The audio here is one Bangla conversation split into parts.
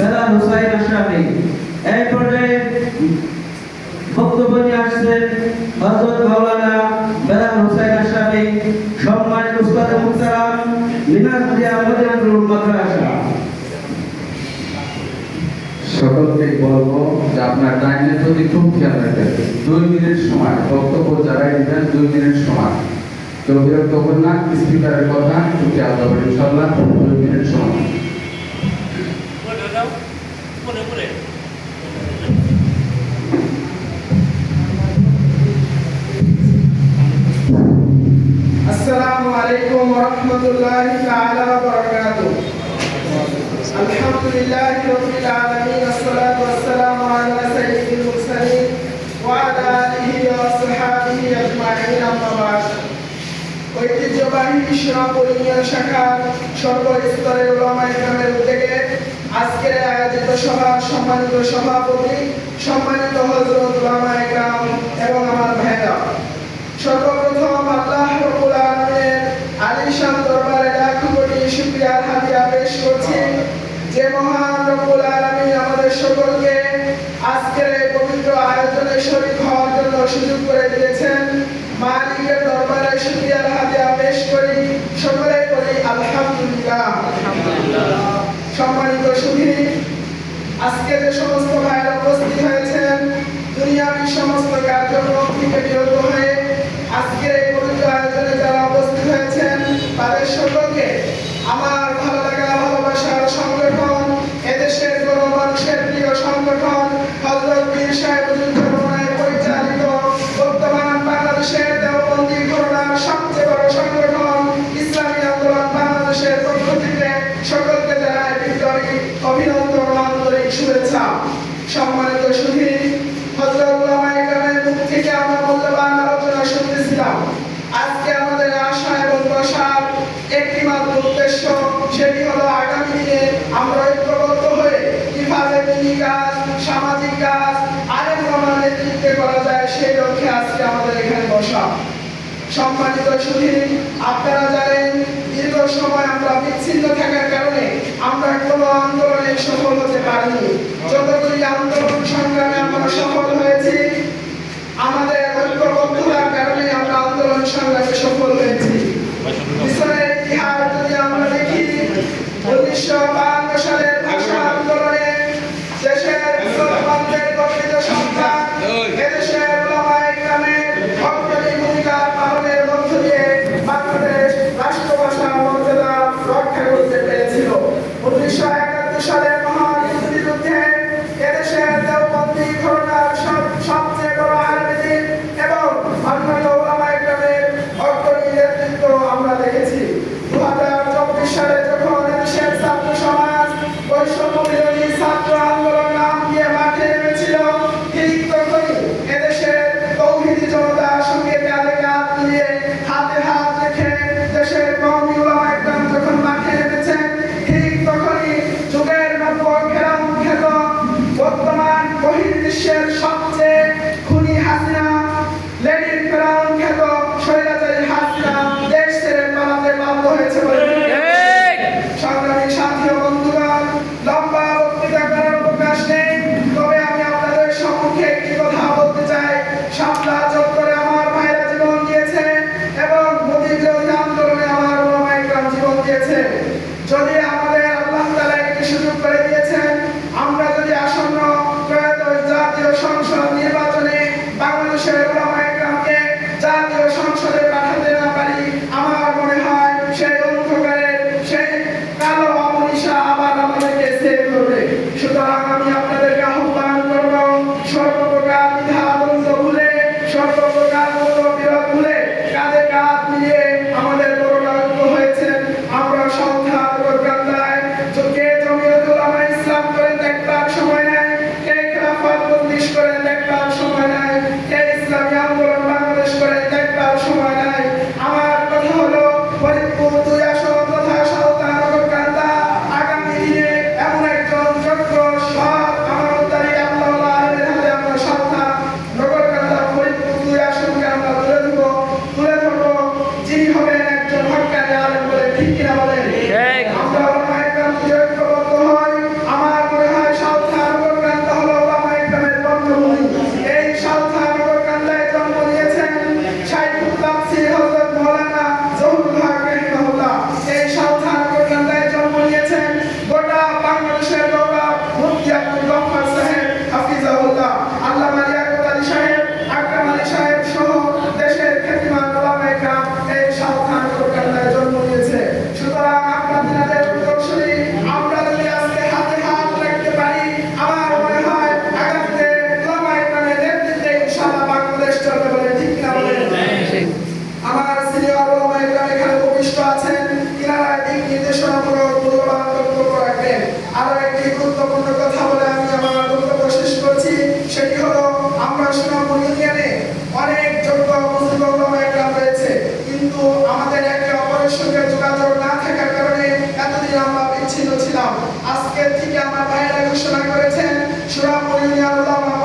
বেলাল হোসাইন আশরাফি। এই পর্যায়ে বক্তব্য নিয়ে আসছেন হযরত মাওলানা বেলাল হোসাইন আশরাফি, সম্মানিত উস্তাদ মুহতারাম মিনাজিয়া মদিনাতুল মাদ্রাসা। সকলকে বলবো যে আপনার টাইমের প্রতি খুব খেয়াল রাখবেন। 2 মিনিট সময় বক্তব্য যারাই দিবেন 2 মিনিট সময়। কেউ বিরক্ত করবেন না, স্পিকারের কথা একটু খেয়াল রাখবেন ইনশাআল্লাহ। 2 মিনিট সময়। السلام عليكم ورحمة الله تعالى وبركاته. الحمد لله رب العالمين، الصلاة والسلام على سيد المرسلين وعلى آله وصحبه أجمعين، أما بعد। ঐতিহ্যবাহী ইসলামপুর ইউনিয়ন শাখার সর্বস্তরের উলামায়ে কেরামের উদ্যোগে আজকের আয়োজিত সভার সম্মানিত সভাপতি, সম্মানিত হযরত উলামায়ে কেরাম এবং আমার ভাইরা, সর্বপ্রথম আল্লাহ রাব্বুল আলামিনের আলিশান দরবারে লাখ কোটি শুকরিয়ার হাদিয়া পেশ করছি, যে মহান রব্বুল আলামিন আমাদের সকলকে আজকের এই পবিত্র আয়োজনে শরীক হওয়ার জন্য সুযোগ করে দিয়েছেন। মালিকের দরবারে শুকরিয়ার হাদিয়া পেশ করি, সকলে বলি আলহামদুলিল্লাহ। সম্মানিত সুধী, আজকে যে সমস্ত ভাইরা উপস্থিত হয়েছেন, দুনিয়ার সমস্ত কার্যক্রম থেকে বিরত হয়ে আজকের এই পবিত্র আয়োজনে যারা উপস্থিত হয়েছেন, তাদের সকলকে আমার ভালো লাগা ভালোবাসার সংগঠন, এদেশের গণমানুষের প্রিয় সংগঠন হযরত পীর সাহেব হুজুর চরমনায় পরিচালিত বর্তমান বাংলাদেশের দেওবন্দি ঘরানার সবচেয়ে বড় সংগঠন ইসলামী আন্দোলন বাংলাদেশের পক্ষ থেকে সকলকে জানাই বিপ্লবী অভিনন্দন ও আন্তরিক শুভেচ্ছা। সম্মানিত সুধী, হযরত উলামায়ে কেরামের মুখ থেকে আমরা মূল্যবান আলোচনা শুনতেছিলাম। আজকে আমাদের আশা এবং বসার একটি মাত্র উদ্দেশ্য, সেটি হলো আগামী দিনে আমরা ঐক্যবদ্ধ হয়ে কিভাবে দিনী কাজ, সামাজিক কাজ আলেম ওলামার নেতৃত্বে করা যায়, সেই লক্ষ্যে আজকে আমাদের এখানে বসা। সম্মানিত সুধী, আপনারা জানেন দীর্ঘ সময় আমরা বিচ্ছিন্ন থাকার কারণে আমরা কোনো আন্দোলনে সফল হতে পারিনি। যতগুলি আন্দোলন সংগ্রামে আমরা সফল হয়েছি, আমাদের ঐক্যবদ্ধতার কারণে আমরা আন্দোলন সংগ্রামে সফল হয়েছি। মিশরের ইতিহাস যদি আমরা দেখি, 1952 সালের ভাষা আন্দোলনে দেশের মুসলমানদের গঠিত সন্তান এদেশের উলামায়ে কেরামের অগ্রণী ভূমিকা পালনের মধ্য দিয়ে বাংলাদেশ রাষ্ট্রভাষার মর্যাদা রক্ষা করতে পেরেছিল। 1971 সালের মহান মুক্তিযুদ্ধে এদেশের দেওবন্দি ঘরানার সবচেয়ে বড় আলেম এবং অন্যান্য উলামায়ে কেরামের অগ্রণী নেতৃত্ব আমরা দেখেছি। 2024 সালে যখন এদেশের ছাত্র সমাজ বৈষম্য বিরোধী ছাত্র আন্দোলন নাম দিয়ে মাঠে নেমেছিল, ঠিক তখনই এদেশের তৌহিদি জনতার সঙ্গে কাঁধে কাঁধ মিলিয়ে হাতে হাত রেখে দেশের কওমি উলামায়ে কেরাম যখন মাঠে নেমেছেন, ঠিক তখনই যুগের নব্য কেরাম খ্যাত বর্তমান বহির্বিশ্বের সবচেয়ে খুনি হাসিনা, লেডির ফেরাউন খ্যাত স্বৈরাচারী হাসিনা দেশ ছেড়ে পালাতে বাধ্য হয়েছে বলে সংগ্রামী সাথী ও বন্ধুগণ, লম্বা বক্তৃতা করার অবকাশ নেই, তবে আমি আপনাদের সম্মুখে একটি কথা বলতে চাই। শাপলা চত্বরে আমার ভাইরা জীবন দিয়েছে এবং মোদী বিরোধী আন্দোলনে আমার উলামায়ে কেরাম জীবন দিয়েছে। যদি আমাদের আল্লাহ তাআলা একটি সুযোগ করে দিয়েছেন, আমরা যদি আসন্ন ত্রয়োদশ জাতীয় সংসদ নির্বাচনে বাংলাদেশের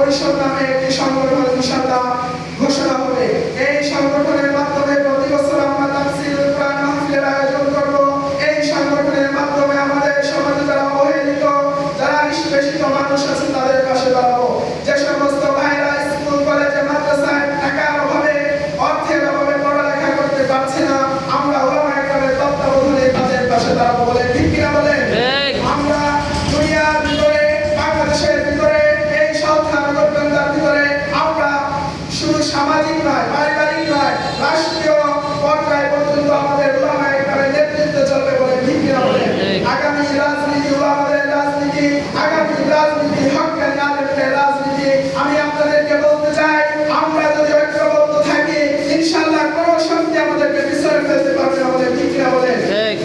পরিষদ নামে একটি সংগঠন ইনশাআল্লাহ ঘোষণা হবে। এই সংগঠনের মাধ্যমে প্রতি বছর আমরা তাফসীরুল কোরআন মাহফিলের আয়োজন করব। এই সংগঠনের মাধ্যমে আমাদের সমাজে যারা অবহেলিত, যারা নিষ্পেষিত মানুষ আছে তাদের পাশে দাঁড়াবো। যে সমস্ত ভাইরা স্কুল কলেজে মাদ্রাসায় টাকার অভাবে, অর্থের অভাবে পড়ালেখা করতে পারছে না, আমরা ওলামায়ে কেরামের তত্ত্বাবধানে তাদের পাশে দাঁড়াবো। বলে ঠিক কিনা বলেন? আমরা দুনিয়ার ভিতরে, বাংলাদেশের ভিতরে, এই সৌথানগর কেন্দ্রের ভিতরে আমরা শুধু সামাজিক নয়, পারিবারিক নয়, রাষ্ট্রীয় পর্যায়ে পর্যন্ত আমাদের ওলামায়ে কেরামের নেতৃত্বে চলবে। বলে ঠিক কিনা বলেন? আগামী রাজনীতি ওলামাদের রাজনীতি, আগামী রাজনীতি হক্কানি আলেমদের রাজনীতি। আমি আপনাদেরকে বলতে চাই, আমরা যদি ঐক্যবদ্ধ থাকি ইনশাআল্লাহ কোনো শক্তি আমাদেরকে পিছনে ফেলতে পারবে না। বলে ঠিক কিনা বলেন?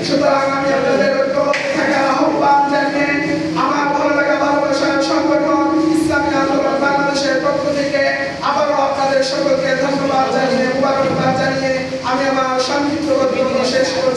সুতরাং আমি আপনাদের ঐক্যবদ্ধ থাকার আহ্বান জানিয়ে আমার ভালো লাগা ভালোবাসার সংগঠন ইসলামী আন্দোলন বাংলাদেশের পক্ষ থেকে আবারও আপনাদের সকলকে ধন্যবাদ জানিয়ে, মুবারকবাদ জানিয়ে আমি আমার সংক্ষিপ্ত বক্তব্য শেষ করছি।